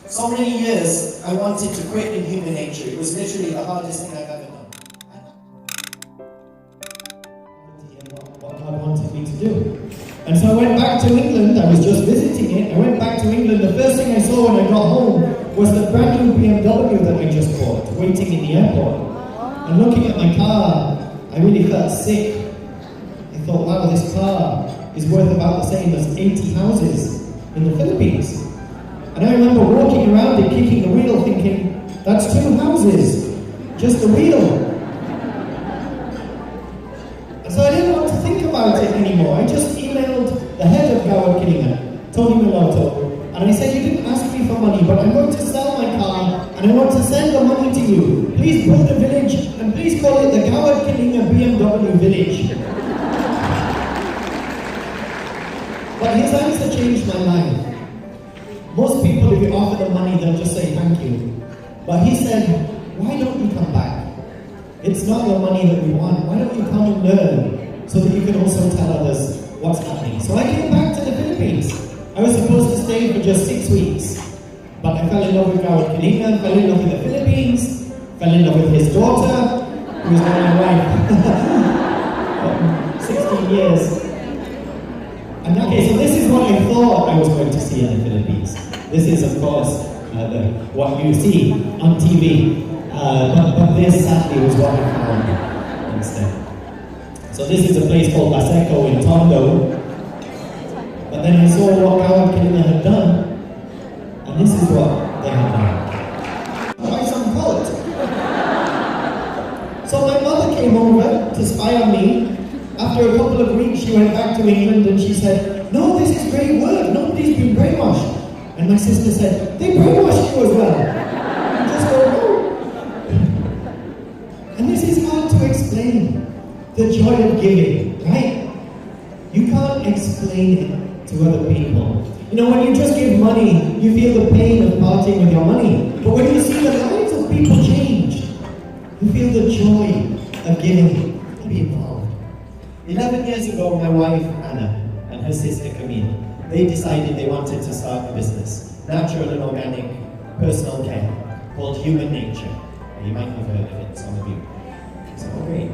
So many years I wanted to quit in human nature. It was literally the hardest thing I've ever done. What God wanted me to do. And so I went back to England. I was just visiting it. I went back to England. The first thing I saw when I got home was the brand new BMW that I just bought, waiting in the airport. And looking at my car, I really felt sick. I thought, wow, this car is worth about the same as 80 houses in the Philippines. And I remember walking around it, kicking the wheel, thinking, that's 2 houses, just the wheel. And so I didn't want to think about it anymore. I just emailed the head of Gower Killingham, Tony Milotto, and I said, you didn't ask me for money, but I'm going to sell my car, and I want to send the money to you. Please build a village, and please call it the Gower Killingham BMW Village. But his answer changed my life. Most people, if you offer them money, they'll just say thank you. But he said, why don't you come back? It's not your money that we want. Why don't you come and learn so that you can also tell others what's happening? So I came back to the Philippines. I was supposed to stay for just 6 weeks. But I fell in love with Gower Killingham, fell in love with the Philippines, fell in love with his daughter, who is now my wife. 16 years. And okay, so this is what I thought I was going to see in the Philippines. This is, of course, what you see on TV. But this sadly was what I found instead. So this is a place called Laseco in Tondo. But then I saw what Gower Killingham had done, and this is what they had done. Try some cult. So my mother came over to spy on me. After a couple of weeks, she went back to England and she said, no, this is great work, nobody's been brainwashed. And my sister said, they brainwashed you as well. And just go, no. And this is hard to explain, the joy of giving, right? You can't explain it to other people. You know, when you just give money, you feel the pain of parting with your money. But when you see the lives of people change, you feel the joy of giving, to be involved. 11 years ago, my wife, Anna, and her sister, Camille, they decided they wanted to start a business, natural and organic personal care, called Human Nature. You might have heard of it, some of you. So, great.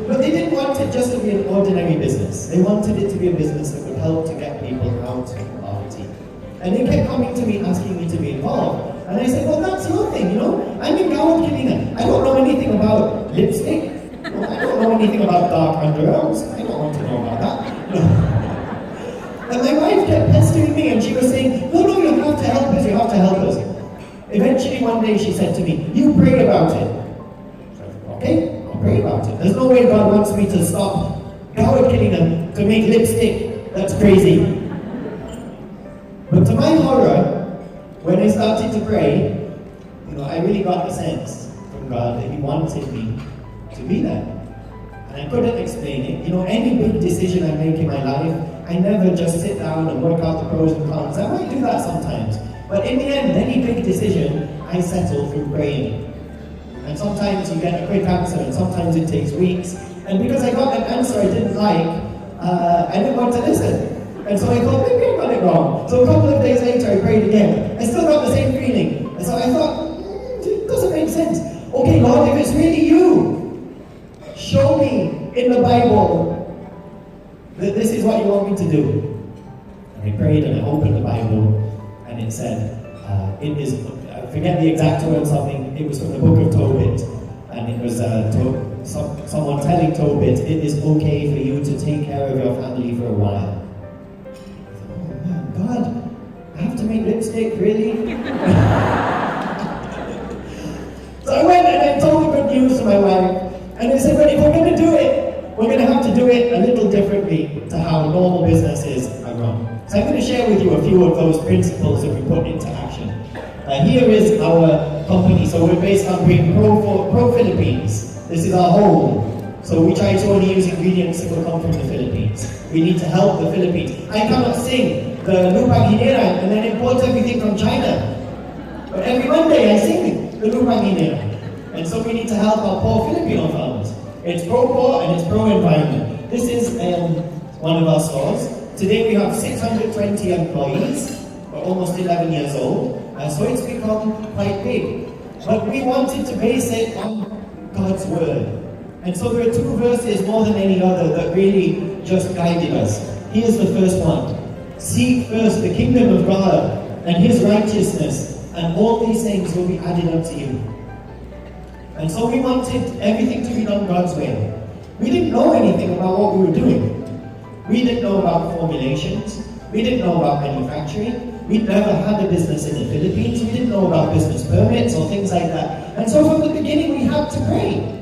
But they didn't want it just to be an ordinary business. They wanted it to be a business that would help to get people out of poverty. And they kept coming to me, asking me to be involved. And I said, well, that's your thing, you know? I'm in Gower Killingham. I don't know anything about lipstick. I don't know anything about dark underarms. I don't want to know about that. No. And my wife kept pestering me and she was saying, no, you have to help us, you have to help us. Eventually one day she said to me, you pray about it. So I said, okay, I'll pray about it. There's no way God wants me to stop Gower Killingham to make lipstick. That's crazy. But to my horror, when I started to pray, I really got the sense from God that He wanted me to be there. And I couldn't explain it. Any big decision I make in my life, I never just sit down and work out the pros and cons. I might do that sometimes. But in the end, any big decision, I settle through praying. And sometimes you get a quick answer, and sometimes it takes weeks. And because I got an answer I didn't like, I didn't want to listen. And so I thought, maybe I got it wrong. So a couple of days later, I prayed again. I still got the same feeling. And so I thought, it doesn't make sense. Okay, Lord, if it's really you, show me in the Bible that this is what you want me to do. And I prayed and I opened the Bible and it said, it is, I forget the exact words, it was from the book of Tobit. And it was someone telling Tobit, it is okay for you to take care of your family for a while. I thought, oh man, God, I have to make lipstick, really? So I went and I told the good news to my wife. And I said, but if we're going to do it, we're going to have to do it a little differently to how normal businesses are run. So I'm going to share with you a few of those principles that we put into action. Here is our company. So we're based on being pro-Philippines. This is our home. So we try to only use ingredients that will come from the Philippines. We need to help the Philippines. I cannot sing the Lupang Hinera and then import everything from China. But every Monday I sing the Lupang Hinera. And so we need to help our poor Filipino farmers. It's pro-poor and it's pro-environment. This is one of our stores. Today we have 620 employees. We're almost 11 years old, so it's become quite big. But we wanted to base it on God's Word. And so there are two verses more than any other that really just guided us. Here's the first one. Seek first the kingdom of God and His righteousness, and all these things will be added unto you. And so we wanted everything to be done God's way. We didn't know anything about what we were doing. We didn't know about formulations. We didn't know about manufacturing. We'd never had a business in the Philippines. We didn't know about business permits or things like that. And so from the beginning we had to pray.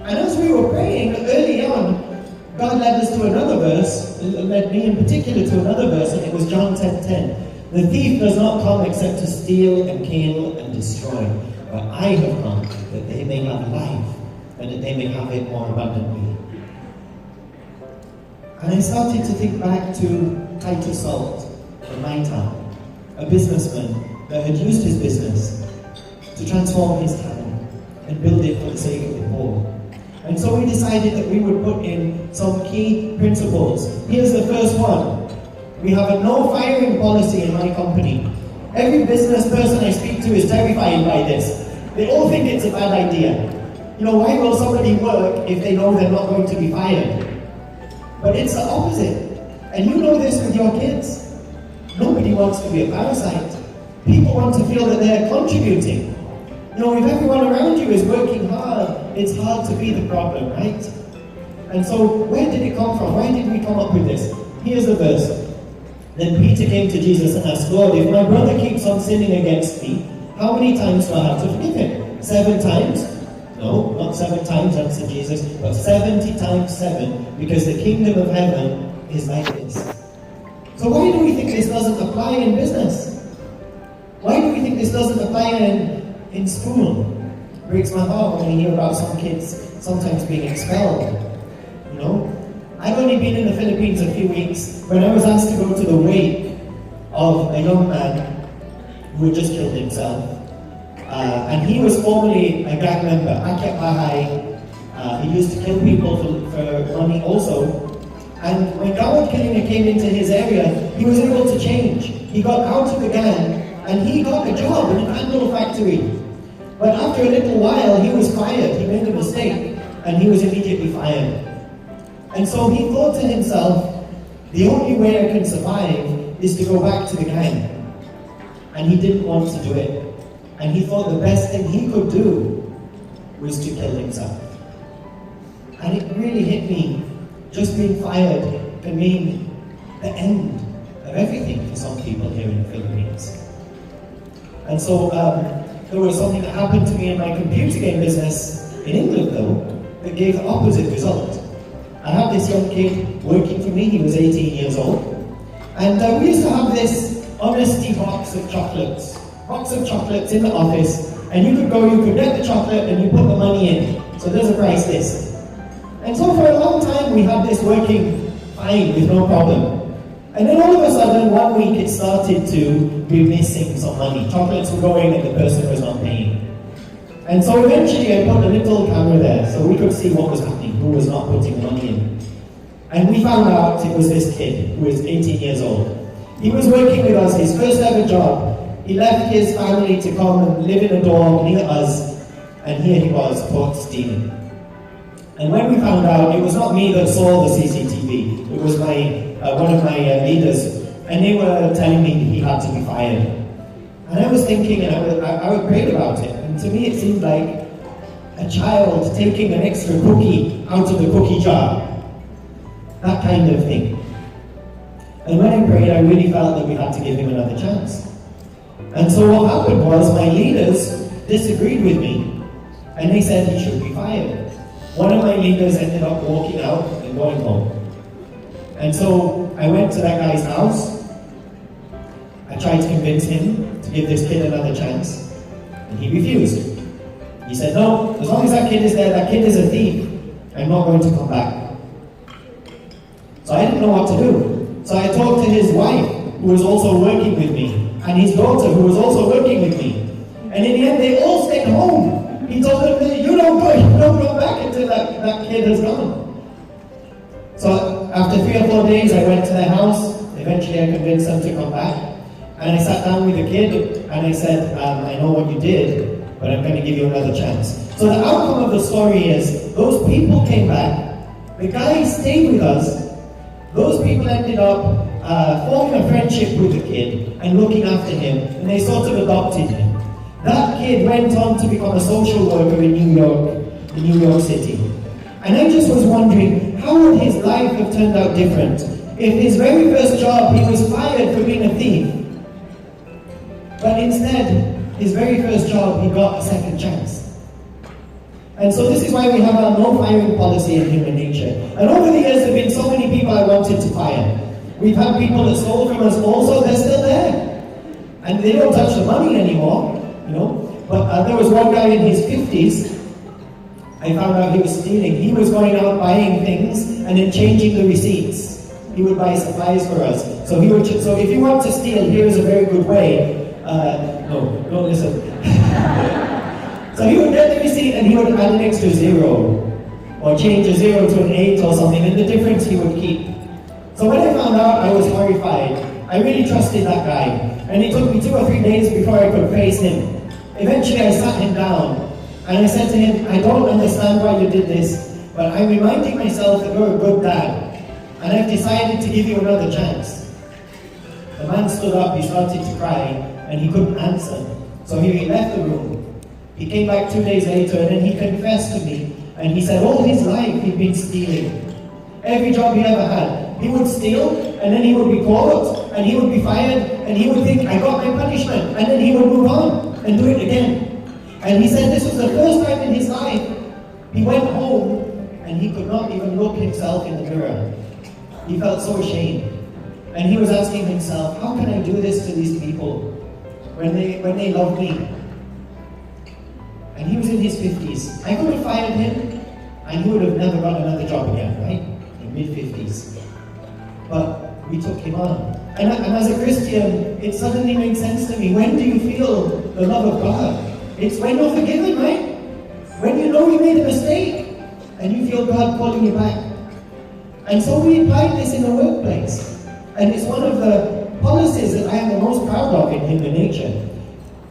And as we were praying early on, God led us to another verse, led me in particular to another verse, and it was John 10:10. The thief does not come except to steal and kill and destroy. But I have come that they may have life, and that they may have it more abundantly. And I started to think back to Titus Salt from my town, a businessman that had used his business to transform his town and build it for the sake of the poor. And so we decided that we would put in some key principles. Here's the first one. We have a no firing policy in my company. Every business person I speak to is terrified by this. They all think it's a bad idea. You know, why will somebody work if they know they're not going to be fired? But it's the opposite. And you know this with your kids. Nobody wants to be a parasite. People want to feel that they're contributing. You know, if everyone around you is working hard, it's hard to be the problem, right? And so, where did it come from? Why did we come up with this? Here's the verse. Then Peter came to Jesus and asked, Lord, if my brother keeps on sinning against me, how many times do I have to forgive him? 7 times? No, not 7 times, answered Jesus, but 70 times 7, because the kingdom of heaven is like this. So why do we think this doesn't apply in business? Why do we think this doesn't apply in school? It breaks my heart when I hear about some kids sometimes being expelled. You know? I've only been in the Philippines a few weeks when I was asked to go to the wake of a young man who had just killed himself. And he was formerly a gang member, Akyak Bahay. He used to kill people for money also. And when Gawad Kalinga came into his area, he was able to change. He got out of the gang and he got a job in an animal factory. But after a little while, he was fired. He made a mistake and he was immediately fired. And so he thought to himself, the only way I can survive is to go back to the gang. And he didn't want to do it. And he thought the best thing he could do was to kill himself. And it really hit me. Just being fired can mean the end of everything for some people here in the Philippines. And so there was something that happened to me in my computer game business in England though, that gave the opposite result. I had this young kid working for me, he was 18 years old. And we used to have this honesty box of chocolates in the office, and you could get the chocolate and you put the money in. So there's a price list. And so for a long time we had this working fine with no problem. And then all of a sudden, one week it started to be missing some money. Chocolates were going and the person was not paying. And so eventually I put a little camera there so we could see what was happening, who was not putting the money in. And we found out it was this kid who was 18 years old. He was working with us, his first ever job. He left his family to come and live in a dorm near us, and here he was, caught stealing. And when we found out, it was not me that saw the CCTV, it was one of my leaders, and they were telling me he had to be fired. And I was thinking, and I prayed about it, and to me it seemed like a child taking an extra cookie out of the cookie jar. That kind of thing. And when I prayed, I really felt that we had to give him another chance. And so what happened was, my leaders disagreed with me, and they said he should be fired. One of my leaders ended up walking out and going home. And so I went to that guy's house. I tried to convince him to give this kid another chance, and he refused. He said, no, as long as that kid is there, that kid is a thief. I'm not going to come back. So I didn't know what to do. So I talked to his wife, who was also working with me, and his daughter, who was also working with me. And in the end, they all stayed home. He told them, you don't go back until that kid has gone. So after 3 or 4 days, I went to their house. Eventually, I convinced them to come back. And I sat down with the kid and I said, I know what you did, but I'm going to give you another chance. So the outcome of the story is, those people came back, the guy stayed with us, those people ended up forming a friendship with the kid and looking after him, and they sort of adopted him. That kid went on to become a social worker in New York City. And I just was wondering, how would his life have turned out different if his very first job he was fired for being a thief? But instead, his very first job, he got a second chance. And so this is why we have our no firing policy in human nature. And over the years, there have been so many people I wanted to fire. We've had people that stole from us also, they're still there. And they don't touch the money anymore, you know. But there was one guy in his 50s, I found out he was stealing. He was going out buying things and then changing the receipts. He would buy supplies for us. So if you want to steal, here's a very good way. No, don't listen. So he would get the receipt and he would add an extra 0, or change a 0 to an 8 or something, and the difference he would keep. So when I found out, I was horrified. I really trusted that guy, and it took me 2 or 3 days before I could face him. Eventually I sat him down, and I said to him, I don't understand why you did this, but I'm reminding myself that you're a good dad, and I've decided to give you another chance. The man stood up, he started to cry, and he couldn't answer. So he left the room. He came back 2 days later, and then he confessed to me, and he said all his life he'd been stealing. Every job he ever had, he would steal, and then he would be caught, and he would be fired, and he would think, I got my punishment, and then he would move on and do it again. And he said this was the first time in his life he went home, and he could not even look himself in the mirror. He felt so ashamed. And he was asking himself, how can I do this to these people when they love me? And he was in his 50s. I could have fired him, and he would have never got another job again, right? In mid-50s. But we took him on. And as a Christian, it suddenly made sense to me. When do you feel the love of God? It's when you're forgiven, right? When you know you made a mistake, and you feel God calling you back. And so we applied this in the workplace. And it's one of the policies that I am the most proud of in human nature.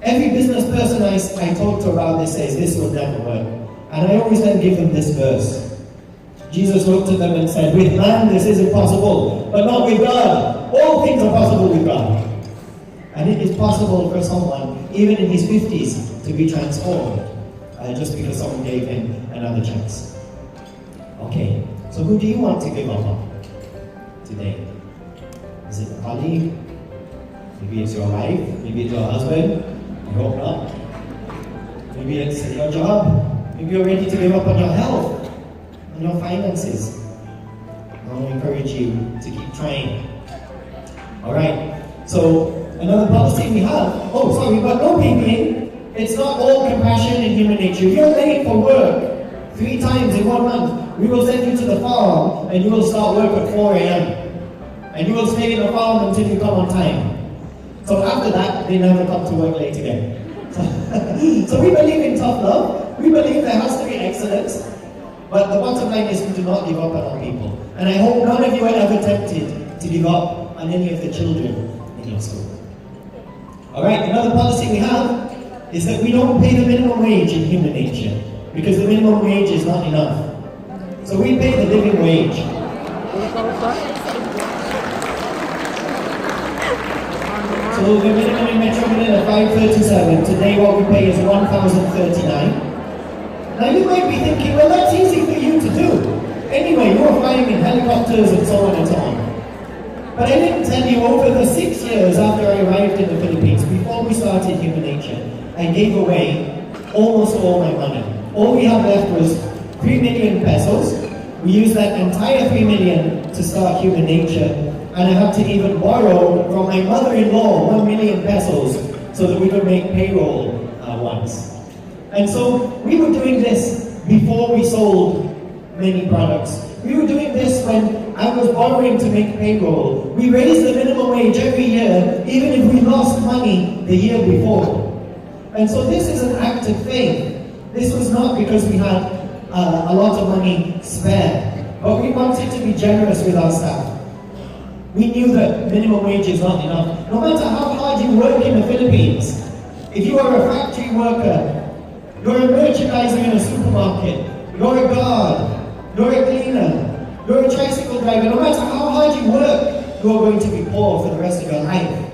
Every business person I talk to about this says, this will never work. And I always then give them this verse. Jesus looked at them and said, with man this is impossible, but not with God. All things are possible with God. And it is possible for someone, even in his 50s, to be transformed, just because someone gave him another chance. Okay, so who do you want to give up on today? Is it a colleague? Maybe it's your wife? Maybe it's your husband? I hope not. Maybe it's your job. Maybe you're ready to give up on your health, on your finances. I want to encourage you to keep trying. Alright, so another policy we have, we've got no peeping. It's not all compassion and human nature. If you're late for work 3 times in 1 month, we will send you to the farm and you will start work at 4 a.m. And you will stay in the farm until you come on time. So after that, they never come to work late again. So we believe in tough love. We believe there has to be excellence. But the bottom line is we do not give up on our people. And I hope none of you are ever tempted to give up on any of the children in your school. Alright, another policy we have is that we don't pay the minimum wage in human nature. Because the minimum wage is not enough. So we pay the living wage. So the minimum in Metro Manila, $537. Today what we pay is $1,039. Now you might be thinking, well that's easy for you to do. Anyway, you're flying in helicopters and so on and so on. But I didn't tell you, over the 6 years after I arrived in the Philippines, before we started Human Nature, I gave away almost all my money. All we had left was 3 million pesos. We used that entire 3 million to start Human Nature. And I had to even borrow from my mother-in-law 1 million pesos so that we could make payroll once. And so we were doing this before we sold many products. We were doing this when I was borrowing to make payroll. We raised the minimum wage every year, even if we lost money the year before. And so this is an act of faith. This was not because we had a lot of money spare, but we wanted to be generous with our staff. We knew that minimum wage is not enough. No matter how hard you work in the Philippines, if you are a factory worker, you're a merchandiser in a supermarket, you're a guard, you're a cleaner, you're a tricycle driver, no matter how hard you work, you're going to be poor for the rest of your life.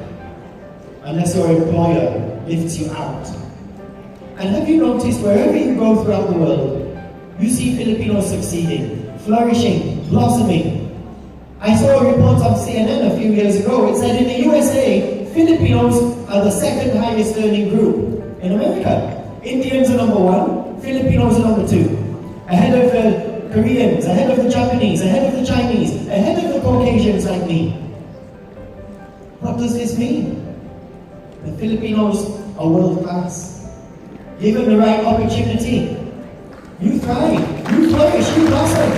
Unless your employer lifts you out. And have you noticed wherever you go throughout the world, you see Filipinos succeeding, flourishing, blossoming. I saw a report on CNN a few years ago. It said in the USA, Filipinos are the second highest earning group in America. Indians are number one, Filipinos are number two. Ahead of the Koreans, ahead of the Japanese, ahead of the Chinese, ahead of the Caucasians like me. What does this mean? The Filipinos are world class. Given the right opportunity, you thrive, you flourish, you blossom.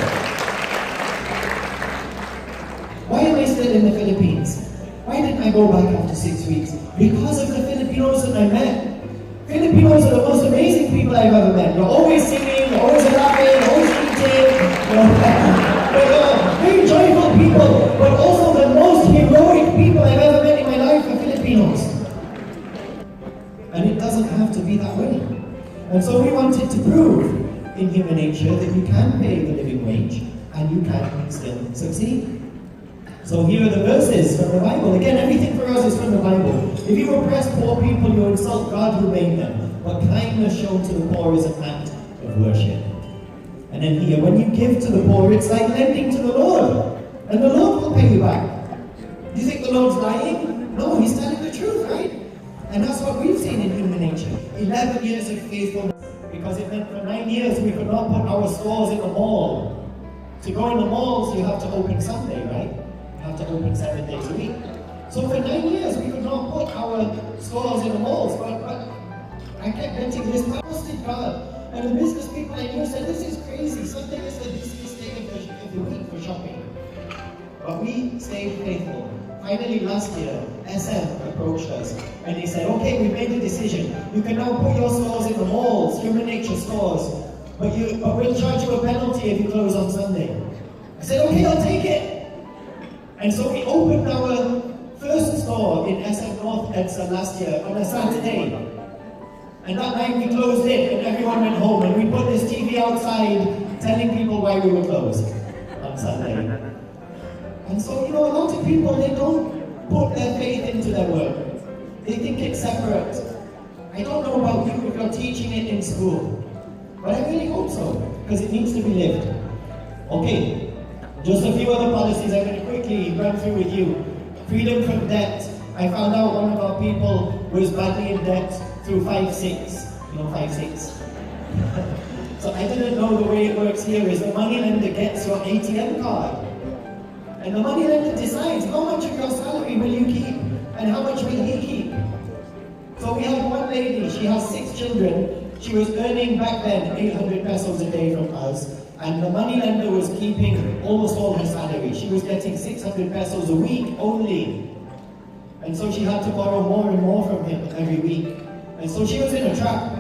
Why am I still in the Philippines? Why didn't I go back after 6 weeks? Because of the Filipinos that I met. Filipinos are the most amazing people I've ever met. They're always singing, they're always laughing, they're always eating. They're very joyful people, but also the most heroic people I've ever met in my life are Filipinos. And it doesn't have to be that way. And so we wanted to prove in human nature that you can pay the living wage and you can still succeed. So here are the verses from the Bible. Again, everything for us is from the Bible. If you oppress poor people, you insult God who made them. But kindness shown to the poor is an act of worship. And then here, when you give to the poor, it's like lending to the Lord. And the Lord will pay you back. Do you think the Lord's lying? No, He's telling the truth, right? And that's what we've seen in human nature. 11 years of faithfulness. Because it meant for 9 years we could not put our stores in the mall. To go in the malls, you have to open Sunday, right? You have to open 7 days a week. So for 9 years we could not put our stores in the malls. But I kept getting this posted card. And the business people I knew said, this is crazy. Sunday is the busiest day of the week for shopping. But we stayed faithful. Finally, last year, SM approached us and they said, okay, we made a decision. You can now put your stores in the malls, human nature stores, but we'll charge you a penalty if you close on Sunday. I said, okay, I'll take it. And so we opened our first store in SM North Edsa last year on a Saturday. And that night we closed it and everyone went home and we put this TV outside telling people why we were closed on Sunday. And so, a lot of people, they don't put their faith into their work. They think it's separate. I don't know about you if you're teaching it in school, but I really hope so, because it needs to be lived. Okay, just a few other policies I'm going to quickly run through with you. Freedom from debt. I found out one of our people was badly in debt through 5-6. 5-6. So I didn't know the way it works here is the money lender gets your ATM card. And the money lender decides how much of your salary will you keep and how much will he keep. So we had one lady, she has 6 children. She was earning back then 800 pesos a day from us. And the money lender was keeping almost all her salary. She was getting 600 pesos a week only. And so she had to borrow more and more from him every week. And so she was in a trap.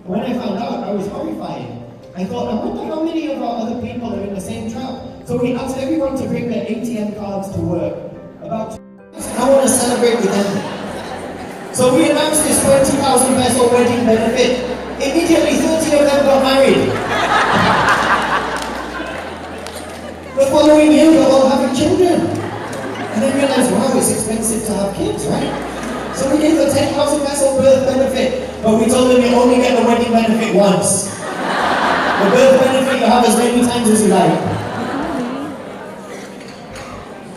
When I found out, I was horrified. I thought, I wonder how many of our other people are in the same trap. So we asked everyone to bring their ATM cards to work. I want to celebrate with them. So we announced this 20,000 peso wedding benefit. Immediately 30 of them got married. The following year they're all having children. And then realized, wow, it's expensive to have kids, right? So we gave the 10,000 peso birth benefit. But we told them you only get the wedding benefit once. The birth benefit you have as many times as you like.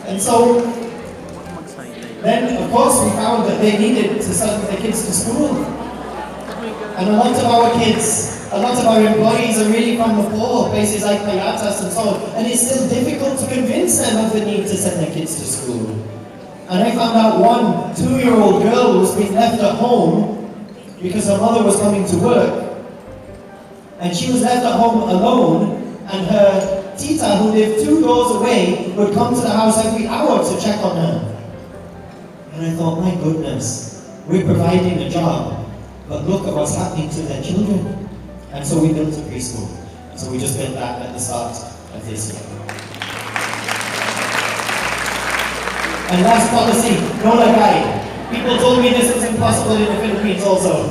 And so, then of course we found that they needed to send their kids to school. And a lot of our kids, a lot of our employees are really from the poor, places like Payatas and so on. And it's still difficult to convince them of the need to send their kids to school. And I found out one 2-year-old girl was being left at home because her mother was coming to work. And she was left at home alone, and her tita, who lived 2 doors away, would come to the house every hour to check on her. And I thought, my goodness, we're providing a job, but look at what's happening to their children. And so we built a preschool. So we just built that at the start of this year. And last policy, no lagay. People told me this was impossible in the Philippines also.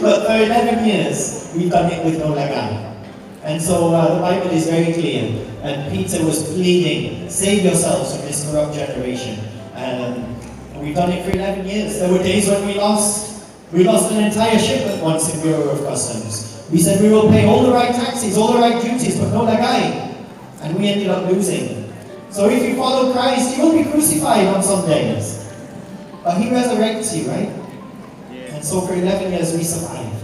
But for 11 years, we've done it with no lagay. And so the Bible is very clear. And Peter was pleading, save yourselves from this corrupt generation. And we've done it for 11 years. There were days when we lost an entire shipment once in Bureau of Customs. We said we will pay all the right taxes, all the right duties, but no lagay. And we ended up losing. So if you follow Christ, you will be crucified on some days. But He resurrects you, right? And so for 11 years we survived.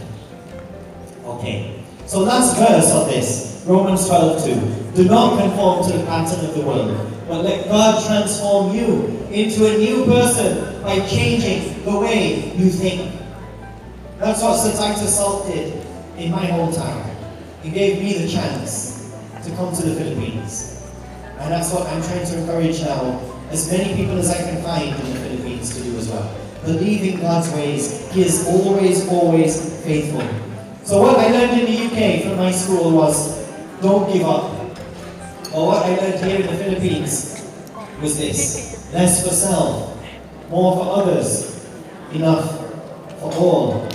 Okay. So last verse of this, Romans 12:2. Do not conform to the pattern of the world, but let God transform you into a new person by changing the way you think. That's what Sir Titus Salt did in my hometown. He gave me the chance to come to the Philippines. And that's what I'm trying to encourage now, as many people as I can find in the Philippines to do as well. Believe in God's ways. He is always, always faithful. So what I learned in the UK from my school was, don't give up. Or what I learned here in the Philippines was this: less for self, more for others, enough for all.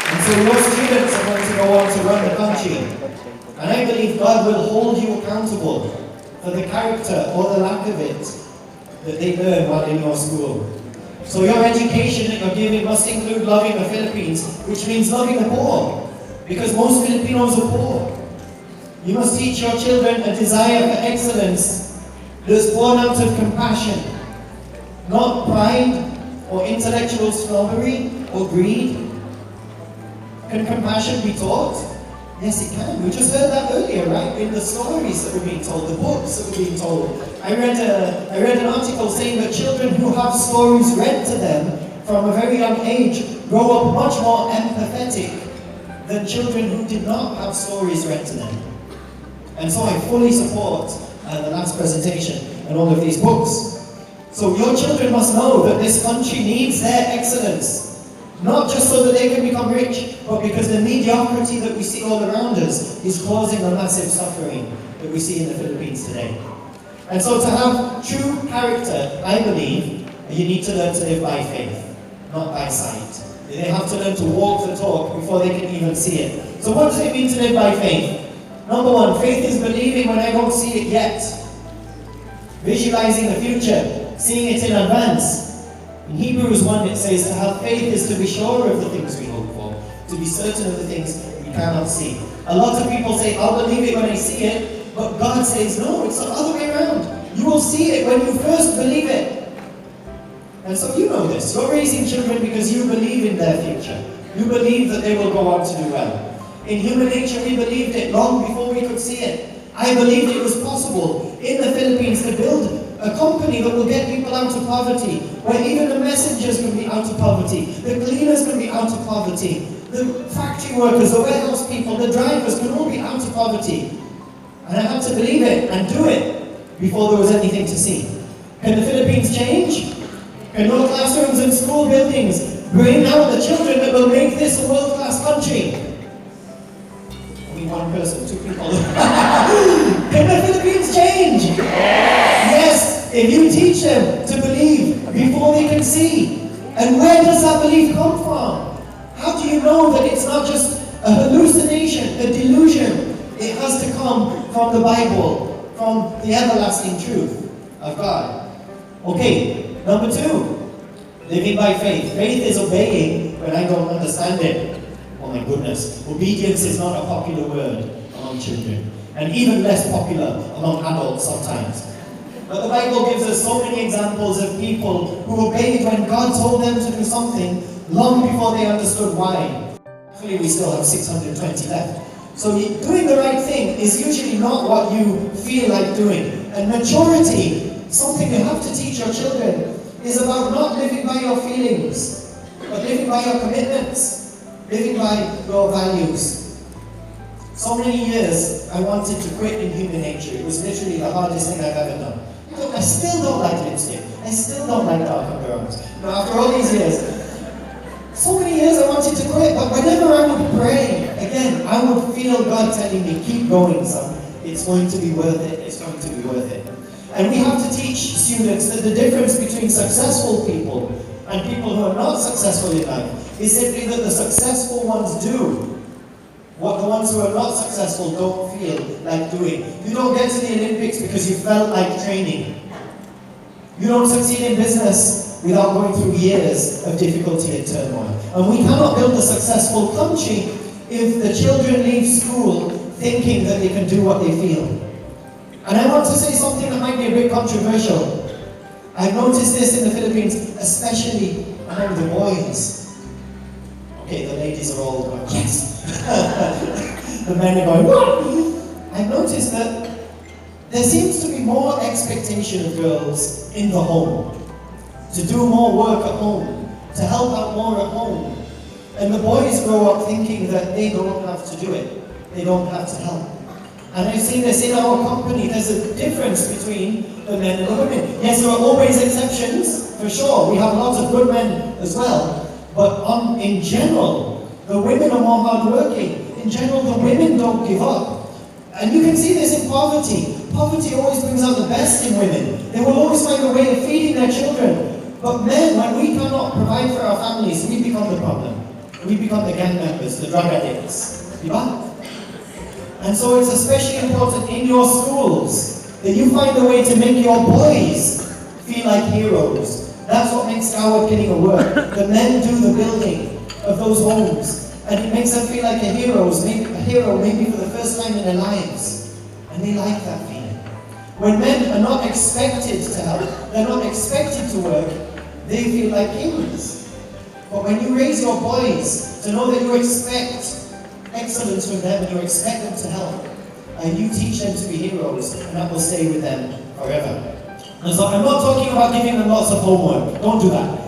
And so your students are going to go on to run the country. And I believe God will hold you accountable for the character or the lack of it that they learn while in your school. So your education that you're giving must include loving the Philippines, which means loving the poor, because most Filipinos are poor. You must teach your children a desire for excellence that is born out of compassion, not pride or intellectual snobbery or greed. Can compassion be taught? Yes, it can. We just heard that earlier, right? In the stories that were being told, the books that were being told. I read an article saying that children who have stories read to them from a very young age grow up much more empathetic than children who did not have stories read to them. And so I fully support the last presentation and all of these books. So your children must know that this country needs their excellence. Not just so that they can become rich, but because the mediocrity that we see all around us is causing the massive suffering that we see in the Philippines today. And so to have true character, I believe, you need to learn to live by faith, not by sight. They have to learn to walk the talk before they can even see it. So what does it mean to live by faith? Number one, faith is believing when I don't see it yet. Visualizing the future, seeing it in advance. In Hebrews 1 it says to have faith is to be sure of the things we hope for, to be certain of the things we cannot see. A lot of people say, I'll believe it when I see it, but God says, no, it's the other way around. You will see it when you first believe it. And so you know this. You're raising children because you believe in their future. You believe that they will go on to do well. In human nature, we believed it long before we could see it. I believed it was possible in the Philippines to build a company that will get people out of poverty, where even the messengers can be out of poverty, the cleaners can be out of poverty, the factory workers, the warehouse people, the drivers can all be out of poverty. And I had to believe it and do it before there was anything to see. Can the Philippines change? Can more classrooms and school buildings bring out the children that will make this a world-class country? Only one person, two people. Can the Philippines change? Yes, if you teach them to believe before they can see. And where does that belief come from? How do you know that it's not just a hallucination, a delusion? It has to come from the Bible, from the everlasting truth of God. Okay, number two, living by faith. Faith is obeying when I don't understand it. Oh my goodness, obedience is not a popular word among children, and even less popular among adults sometimes. But the Bible gives us so many examples of people who obeyed when God told them to do something long before they understood why. Actually, we still have 620 left. So doing the right thing is usually not what you feel like doing. And maturity, something you have to teach your children, is about not living by your feelings, but living by your commitments, living by your values. So many years I wanted to quit in human nature. It was literally the hardest thing I've ever done. I still don't like lipstick. I still don't like dark underarms. After all these years, so many years I wanted to quit, but whenever I would pray, again, I would feel God telling me, keep going, son. it's going to be worth it, it's going to be worth it. And we have to teach students that the difference between successful people and people who are not successful in life is simply that the successful ones do what the ones who are not successful don't feel like doing. You don't get to the Olympics because you felt like training. You don't succeed in business without going through years of difficulty and turmoil. And we cannot build a successful country if the children leave school thinking that they can do what they feel. And I want to say something that might be a bit controversial. I've noticed this in the Philippines, especially among the boys. Okay, the ladies are all going, yes. The men are going, what? I've noticed that there seems to be more expectation of girls in the home, to do more work at home, to help out more at home. And the boys grow up thinking that they don't have to do it, they don't have to help. And I've seen this in our company, there's a difference between the men and the women. Yes, there are always exceptions, for sure, we have lots of good men as well. But in general, the women are more hardworking. In general, the women don't give up. And you can see this in poverty. Poverty always brings out the best in women. They will always find a way of feeding their children. But men, when we cannot provide for our families, we become the problem. We become the gang members, the drug addicts. And so it's especially important in your schools that you find a way to make your boys feel like heroes. That's what makes Scoured Kinniga work. The men do the building of those homes. And it makes them feel like a hero maybe for the first time in their lives. And they like that feeling. When men are not expected to help, they're not expected to work, they feel like kings. But when you raise your boys to know that you expect excellence from them and you expect them to help, and you teach them to be heroes, and that will stay with them forever. And so I'm not talking about giving them lots of homework. Don't do that.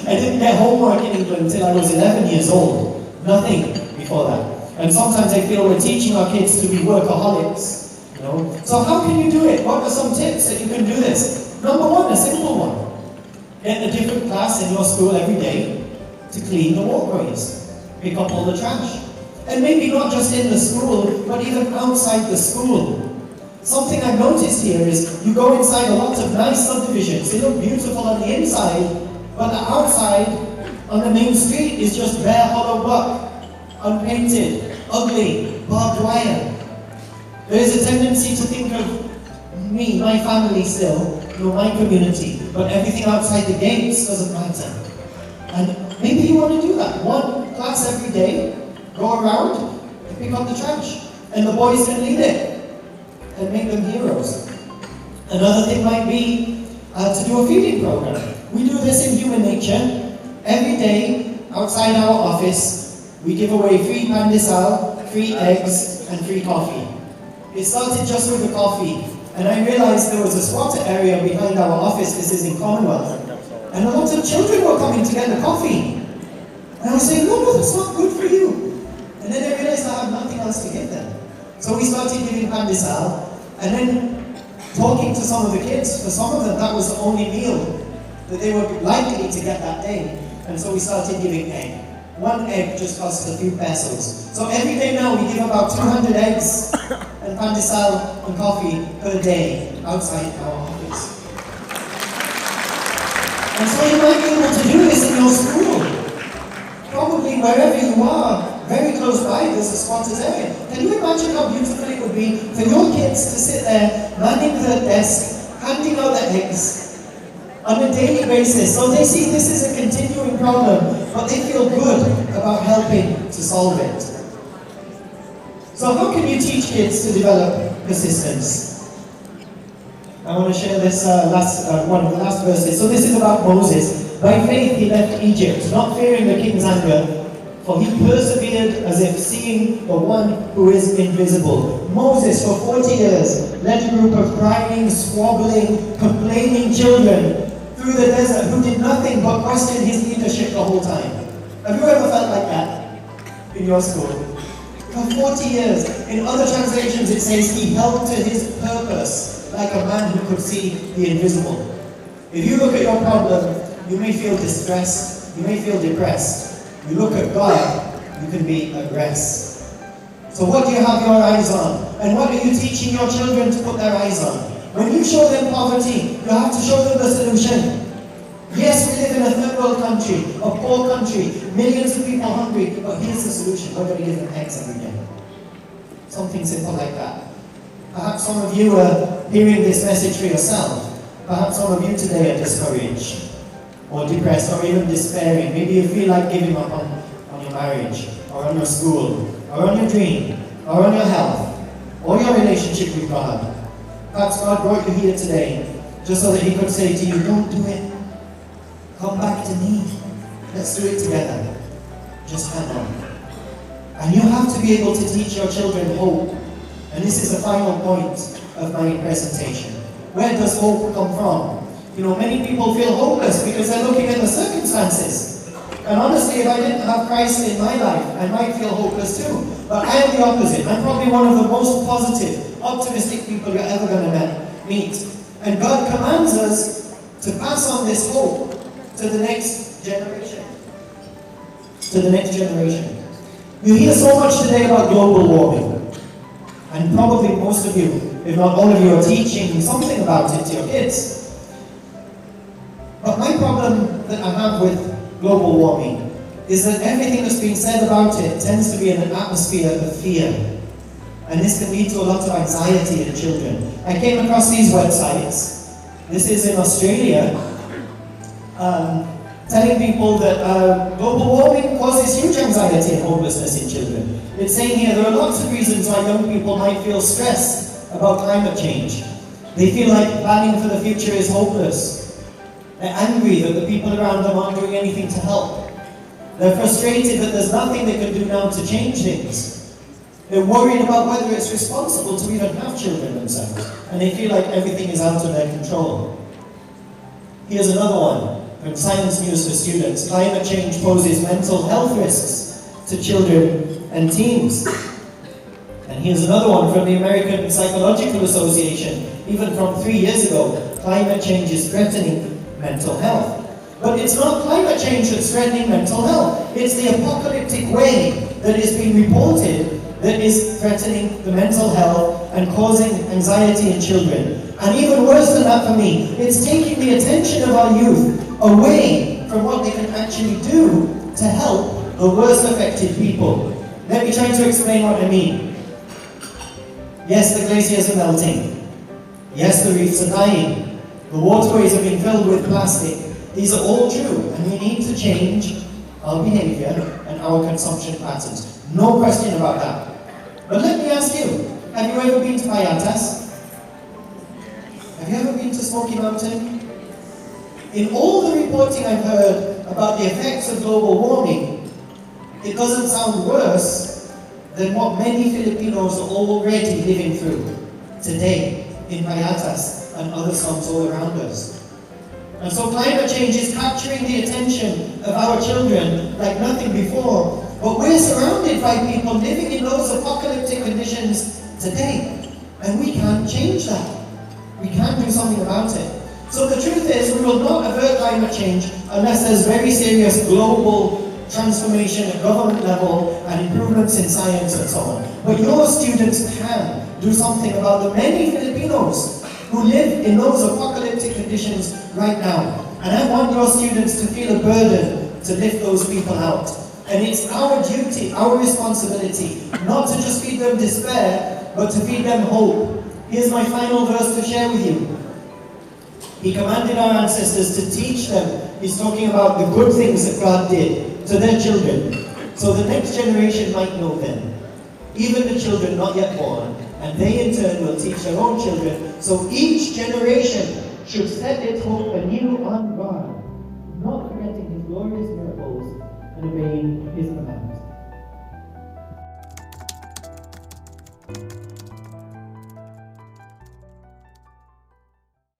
I didn't get homework in England until I was 11 years old. Nothing before that. And sometimes I feel we're teaching our kids to be workaholics. You know? So how can you do it? What are some tips that you can do this? Number one, a simple one. Get a different class in your school every day to clean the walkways. Pick up all the trash. And maybe not just in the school, but even outside the school. Something I've noticed here is you go inside a lot of nice subdivisions. They look beautiful on the inside, but the outside on the main street is just bare hollow block, unpainted, ugly, barbed wire. There is a tendency to think of me, my family still, my community, but everything outside the gates doesn't matter. And maybe you want to do that. One class every day, go around and pick up the trash. And the boys can lead it and make them heroes. Another thing might be to do a feeding program. We do this in Human Nature. Every day, outside our office, we give away free pandesal, free eggs, and free coffee. It started just with the coffee, and I realized there was a squatter area behind our office. This is in Commonwealth. And a lot of children were coming to get the coffee. And I was saying, no, that's not good for you. And then I realized I have nothing else to give them. So we started giving pandesal, and then talking to some of the kids. For some of them, that was the only meal that they were likely to get that day. And so we started giving egg. One egg just costs a few pesos. So every day now we give about 200 eggs and pandesal and coffee per day outside our office. And so you might be able to do this in your school. Probably wherever you are, very close by, there's a squatters area. Can you imagine how beautiful it would be for your kids to sit there, manning the desk, handing out the eggs on a daily basis? So they see this is a continuing problem, but they feel good about helping to solve it. So how can you teach kids to develop persistence? I want to share this one of the last verses. So this is about Moses. By faith he left Egypt, not fearing the king's anger, for he persevered as if seeing the one who is invisible. Moses, for 40 years, led a group of crying, squabbling, complaining children through the desert who did nothing but question his leadership the whole time. Have you ever felt like that in your school? For 40 years. In other translations it says he held to his purpose like a man who could see the invisible. If you look at your problem, you may feel distressed, you may feel depressed. You look at God, you can be at rest. So what do you have your eyes on? And what are you teaching your children to put their eyes on? When you show them poverty, you have to show them the solution. Yes, we live in a third world country, a poor country, millions of people hungry, but here's the solution. We're going to give them eggs every day. Something simple like that. Perhaps some of you are hearing this message for yourself. Perhaps some of you today are discouraged, or depressed, or even despairing. Maybe you feel like giving up on your marriage, or on your school, or on your dream, or on your health, or your relationship with God. Perhaps God brought you here today just so that He could say to you, don't do it. Come back to me. Let's do it together. Just hang on. And you have to be able to teach your children hope. And this is the final point of my presentation. Where does hope come from? You know, many people feel hopeless because they're looking at the circumstances. And honestly, if I didn't have Christ in my life, I might feel hopeless too. But I am the opposite. I'm probably one of the most positive, optimistic people you're ever going to meet. And God commands us to pass on this hope to the next generation. To the next generation. You hear so much today about global warming. And probably most of you, if not all of you, are teaching something about it to your kids. But my problem that I have with global warming is that everything that's being said about it tends to be in an atmosphere of fear. And this can lead to a lot of anxiety in children. I came across these websites. This is in Australia, telling people that global warming causes huge anxiety and hopelessness in children. It's saying here there are lots of reasons why young people might feel stressed about climate change. They feel like planning for the future is hopeless. They're angry that the people around them aren't doing anything to help. They're frustrated that there's nothing they can do now to change things. They're worried about whether it's responsible to even have children themselves. And they feel like everything is out of their control. Here's another one from Science News for Students. Climate change poses mental health risks to children and teens. And here's another one from the American Psychological Association, even from 3 years ago. Climate change is threatening mental health. But it's not climate change that's threatening mental health. It's the apocalyptic way that is being reported that is threatening the mental health and causing anxiety in children. And even worse than that for me, it's taking the attention of our youth away from what they can actually do to help the worst affected people. Let me try to explain what I mean. Yes, the glaciers are melting. Yes, the reefs are dying. The waterways are being filled with plastic. These are all true, and we need to change our behavior and our consumption patterns. No question about that. But let me ask you, have you ever been to Payatas? Have you ever been to Smoky Mountain? In all the reporting I've heard about the effects of global warming, it doesn't sound worse than what many Filipinos are already living through today in Payatas and other slums all around us. And so climate change is capturing the attention of our children like nothing before. But we're surrounded by people living in those apocalyptic conditions today. And we can't change that. We can't do something about it. So the truth is, we will not avert climate change unless there's very serious global transformation at government level and improvements in science and so on. But your students can do something about the many Filipinos who live in those apocalyptic conditions right now. And I want your students to feel a burden to lift those people out. And it's our duty, our responsibility, not to just feed them despair, but to feed them hope. Here's my final verse to share with you. He commanded our ancestors to teach them. He's talking about the good things that God did to their children, so the next generation might know them. Even the children not yet born, and they in turn will teach their own children, so each generation should set its hope anew on God, not forgetting His glorious miracles and obeying His commands.